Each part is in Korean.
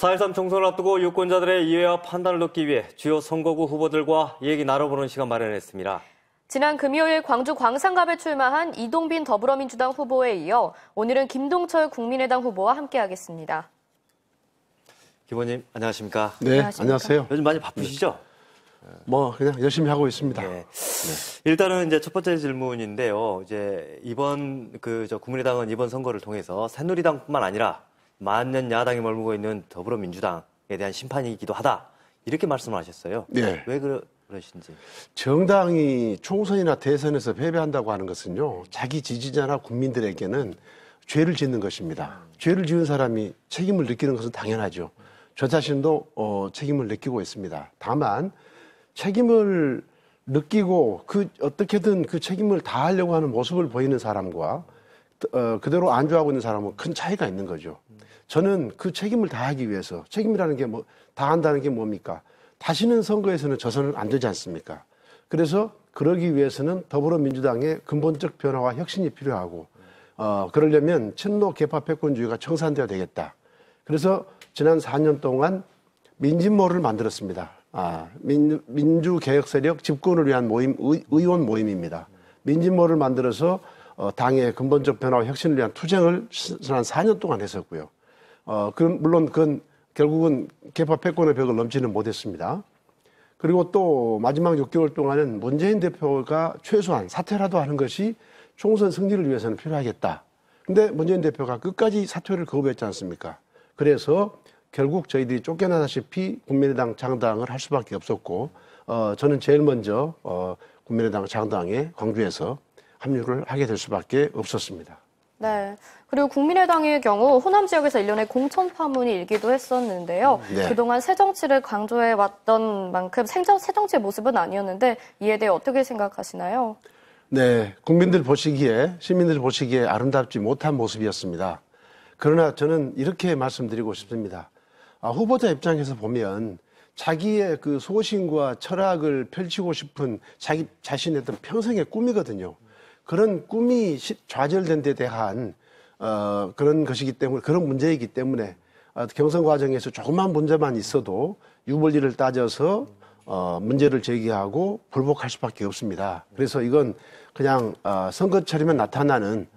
4.13 총선을 앞두고 유권자들의 이해와 판단을 얻기 위해 주요 선거구 후보들과 얘기 나눠보는 시간 마련했습니다. 지난 금요일 광주 광산갑에 출마한 이동빈 더불어민주당 후보에 이어 오늘은 김동철 국민의당 후보와 함께하겠습니다. 김 의원님 안녕하십니까? 네, 안녕하세요. 요즘 많이 바쁘시죠? 그냥 열심히 하고 있습니다. 네. 일단은 이제 첫 번째 질문인데요. 이제 이번 국민의당은 이번 선거를 통해서 새누리당뿐만 아니라 만년 야당에 머물고 있는 더불어민주당에 대한 심판이기도 하다. 이렇게 말씀을 하셨어요. 네. 왜 그러신지. 정당이 총선이나 대선에서 패배한다고 하는 것은요, 자기 지지자나 국민들에게는 죄를 짓는 것입니다. 죄를 지은 사람이 책임을 느끼는 것은 당연하죠. 저 자신도 책임을 느끼고 있습니다. 다만 책임을 느끼고 어떻게든 그 책임을 다하려고 하는 모습을 보이는 사람과 그대로 안주하고 있는 사람은 큰 차이가 있는 거죠. 저는 그 책임을 다하기 위해서, 책임이라는 게 다한다는 게 뭡니까? 다시는 선거에서는 져서는 안 되지 않습니까? 그래서 그러기 위해서는 더불어민주당의 근본적 변화와 혁신이 필요하고, 그러려면 친노 개파 패권주의가 청산돼야 되겠다. 그래서 지난 4년 동안 민진모를 만들었습니다. 민주개혁 세력 집권을 위한 모임, 의원 모임입니다. 민진모를 만들어서 당의 근본적 변화와 혁신을 위한 투쟁을 지난 4년 동안 했었고요. 물론 그건 결국은 개파 패권의 벽을 넘지는 못했습니다. 그리고 또 마지막 6개월 동안은 문재인 대표가 최소한 사퇴라도 하는 것이 총선 승리를 위해서는 필요하겠다. 근데 문재인 대표가 끝까지 사퇴를 거부했지 않습니까? 그래서 결국 저희들이 쫓겨나다시피 국민의당 장당을 할 수밖에 없었고, 저는 제일 먼저 국민의당 장당에 광주에서 합류를 하게 될 수밖에 없었습니다. 네. 그리고 국민의당의 경우 호남 지역에서 일련의 공천 파문이 일기도 했었는데요. 네. 그동안 새정치를 강조해 왔던 만큼 새정치의 모습은 아니었는데 이에 대해 어떻게 생각하시나요? 네. 국민들 보시기에, 시민들 보시기에 아름답지 못한 모습이었습니다. 그러나 저는 이렇게 말씀드리고 싶습니다. 후보자 입장에서 보면 자기의 그 소신과 철학을 펼치고 싶은 자기 자신의 어떤 평생의 꿈이거든요. 그런 꿈이 좌절된 데 대한 그런 것이기 때문에, 그런 문제이기 때문에 경선 과정에서 조그만 문제만 있어도 유불리를 따져서 문제를 제기하고 불복할 수밖에 없습니다. 그래서 이건 그냥 선거철이면 나타나는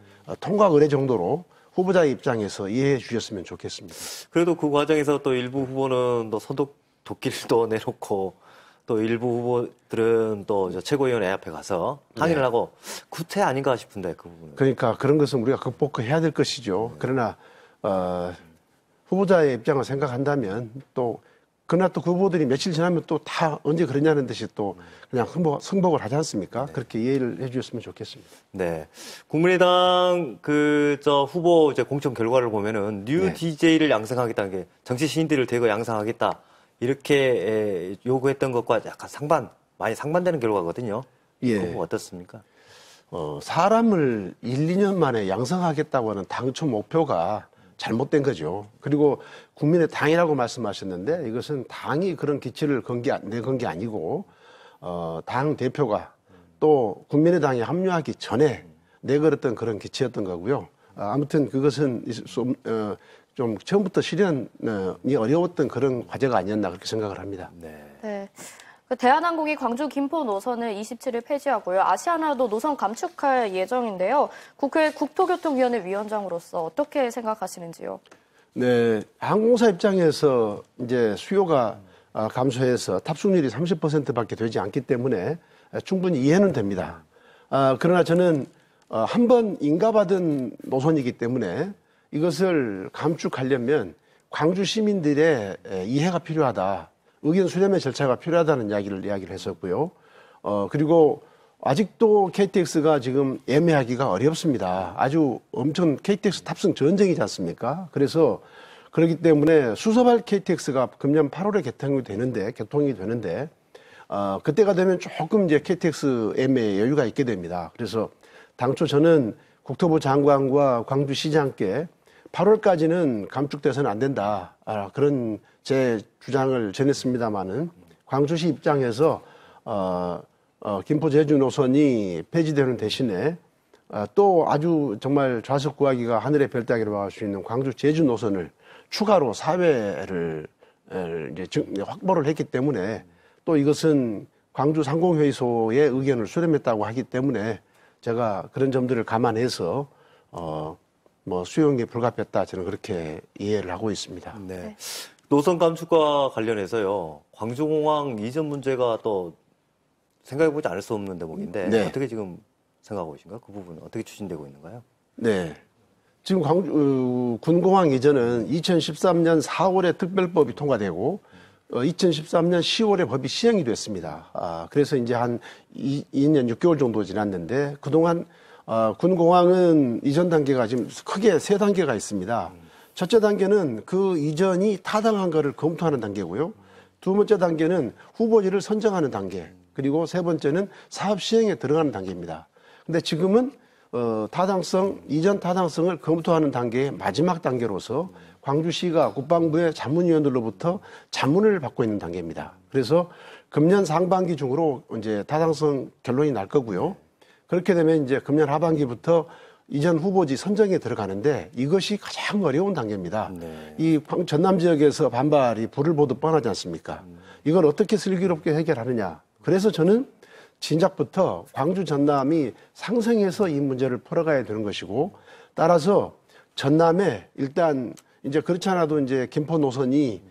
통과 의례 정도로 후보자의 입장에서 이해해 주셨으면 좋겠습니다. 그래도 그 과정에서 또 일부 후보는 또 도끼를 또 내놓고 또 일부 후보들은 또 최고위원회 앞에 가서 항의를 하고 구태 아닌가 싶은데 그 부분은. 그러니까 그런 것은 우리가 극복해야 될 것이죠. 그러나 후보자의 입장을 생각한다면 그러나 또 그 후보들이 며칠 지나면 또 다 언제 그러냐는 듯이 또 그냥 승복을 하지 않습니까? 그렇게 이해를 해주셨으면 좋겠습니다. 네. 국민의당 후보 공천 결과를 보면은 뉴 DJ를 양성하겠다는 게 정치 신인들을 대거 양성하겠다. 이렇게 요구했던 것과 약간 많이 상반되는 결과거든요. 예. 그거 어떻습니까? 사람을 1, 2년 만에 양성하겠다고 하는 당초 목표가 잘못된 거죠. 그리고 국민의 당이라고 말씀하셨는데 이것은 당이 그런 기치를 내건 게 아니고 당 대표가 또 국민의당에 합류하기 전에 내걸었던 그런 기치였던 거고요. 아무튼 그것은 좀 처음부터 실현이 어려웠던 그런 과제가 아니었나 그렇게 생각을 합니다. 네. 대한항공이 광주 김포 노선을 27일 폐지하고요. 아시아나도 노선 감축할 예정인데요. 국회 국토교통위원회 위원장으로서 어떻게 생각하시는지요? 네, 항공사 입장에서 이제 수요가 감소해서 탑승률이 30%밖에 되지 않기 때문에 충분히 이해는 됩니다. 그러나 저는 한 번 인가받은 노선이기 때문에 이것을 감축하려면 광주 시민들의 이해가 필요하다. 의견 수렴의 절차가 필요하다는 이야기를 했었고요. 그리고 아직도 KTX가 지금 예매하기가 어렵습니다. 아주 엄청 KTX 탑승 전쟁이지 않습니까? 그래서 그렇기 때문에 수서발 KTX가 금년 8월에 개통이 되는데 그때가 되면 조금 이제 KTX 예매에 여유가 있게 됩니다. 그래서 당초 저는 국토부 장관과 광주시장께 8월까지는 감축돼서는 안 된다. 그런 제 주장을 전했습니다마는 광주시 입장에서 김포 제주 노선이 폐지되는 대신에 또 아주 정말 좌석구하기가 하늘의 별 따기로 할 수 있는 광주 제주 노선을 추가로 4회를 이제 확보를 했기 때문에 또 이것은 광주 상공회의소의 의견을 수렴했다고 하기 때문에 제가 그런 점들을 감안해서 뭐 수용이 불가피했다 저는 그렇게 이해를 하고 있습니다. 네. 노선 감축과 관련해서요. 광주공항 이전 문제가 또 생각해보지 않을 수 없는 대목인데 네. 어떻게 지금 생각하고 계신가요? 그 부분 어떻게 추진되고 있는가요? 네. 지금 군공항 이전은 2013년 4월에 특별법이 통과되고 2013년 10월에 법이 시행이 됐습니다. 그래서 이제 한 2년 6개월 정도 지났는데 그동안 군공항은 이전 단계가 지금 크게 3단계가 있습니다. 첫째 단계는 그 이전이 타당한 것을 검토하는 단계고요. 두 번째 단계는 후보지를 선정하는 단계. 그리고 세 번째는 사업 시행에 들어가는 단계입니다. 근데 지금은 이전 타당성을 검토하는 단계의 마지막 단계로서 광주시가 국방부의 자문위원들로부터 자문을 받고 있는 단계입니다. 그래서 금년 상반기 중으로 이제 타당성 결론이 날 거고요. 그렇게 되면 이제 금년 하반기부터 이전 후보지 선정에 들어가는데 이것이 가장 어려운 단계입니다. 네. 이 전남 지역에서 반발이 불을 보듯 뻔하지 않습니까? 이걸 어떻게 슬기롭게 해결하느냐. 그래서 저는 진작부터 광주 전남이 상생해서 이 문제를 풀어가야 되는 것이고 따라서 전남에 일단 이제 그렇지 않아도 이제 김포 노선이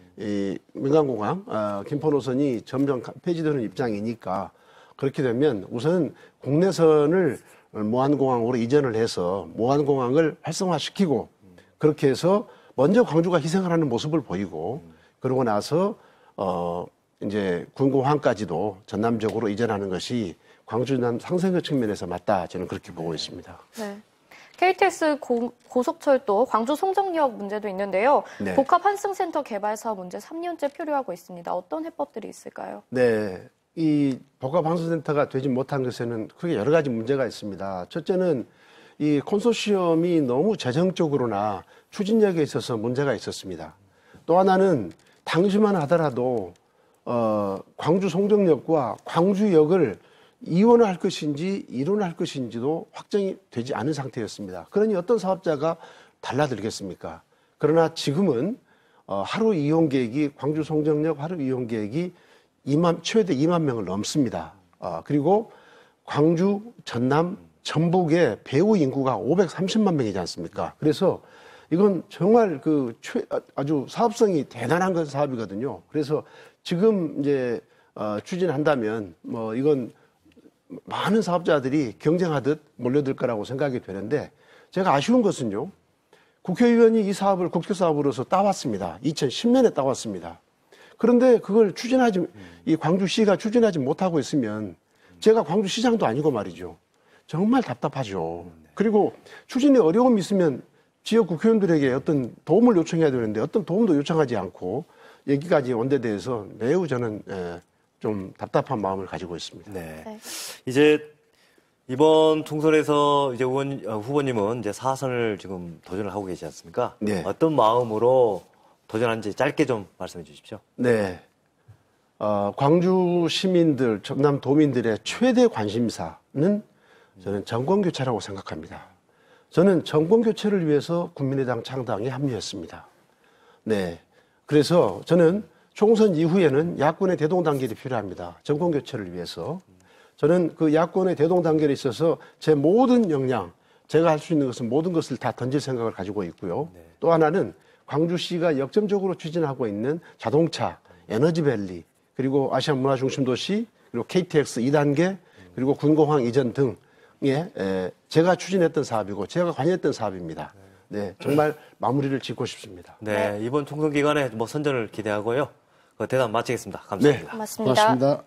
민간공항 김포 노선이 점점 폐지되는 입장이니까 그렇게 되면 우선 국내선을 모안공항으로 이전을 해서 모안공항을 활성화시키고 그렇게 해서 먼저 광주가 희생을 하는 모습을 보이고 그러고 나서 이제 군공항까지도 전남적으로 이전하는 것이 광주 남 상생의 측면에서 맞다 저는 그렇게 보고 있습니다. 네. KTX 고속철도 광주 송정역 문제도 있는데요. 네. 복합 환승센터 개발 사업 문제 3년째 표류하고 있습니다. 어떤 해법들이 있을까요? 네. 이 복합환승센터가 되지 못한 것에는 크게 여러 가지 문제가 있습니다. 첫째는 이 콘소시엄이 너무 재정적으로나 추진력에 있어서 문제가 있었습니다. 또 하나는 당시만 하더라도 광주 송정역과 광주역을 이원할 것인지 이론할 것인지도 확정이 되지 않은 상태였습니다. 그러니 어떤 사업자가 달라들겠습니까? 그러나 지금은 하루 이용 계획이 광주 송정역 하루 이용 계획이 최대 2만 명을 넘습니다. 그리고 광주, 전남, 전북의 배후 인구가 530만 명이지 않습니까? 그래서 이건 정말 아주 사업성이 대단한 사업이거든요. 그래서 지금 이제 추진한다면 뭐 이건 많은 사업자들이 경쟁하듯 몰려들 거라고 생각이 되는데 제가 아쉬운 것은요. 국회의원이 이 사업을 국회사업으로서 따왔습니다. 2010년에 따왔습니다. 그런데 그걸 이 광주시가 추진하지 못하고 있으면 제가 광주시장도 아니고 말이죠. 정말 답답하죠. 그리고 추진에 어려움이 있으면 지역 국회의원들에게 어떤 도움을 요청해야 되는데 어떤 도움도 요청하지 않고 여기까지 온 데 대해서 매우 저는 좀 답답한 마음을 가지고 있습니다. 네. 네. 이제 이번 총선에서 이제 후보님은 이제 4선을 지금 도전을 하고 계시지 않습니까? 네. 어떤 마음으로 도전한지 짧게 좀 말씀해 주십시오. 네. 광주 시민들, 전남 도민들의 최대 관심사는 저는 정권교체라고 생각합니다. 저는 정권교체를 위해서 국민의당 창당에 합류했습니다. 네. 그래서 저는 총선 이후에는 야권의 대동단결이 필요합니다. 정권교체를 위해서. 저는 그 야권의 대동단결에 있어서 제 모든 역량, 제가 할 수 있는 것은 모든 것을 다 던질 생각을 가지고 있고요. 네. 또 하나는 광주시가 역점적으로 추진하고 있는 자동차, 에너지밸리, 그리고 아시아 문화중심도시, 그리고 KTX 2단계, 그리고 군공항 이전 등에 제가 추진했던 사업이고 제가 관여했던 사업입니다. 네, 정말 마무리를 짓고 싶습니다. 네, 이번 총선 기간에 뭐 선전을 기대하고요. 그 대답 마치겠습니다. 감사합니다. 고맙습니다. 고맙습니다.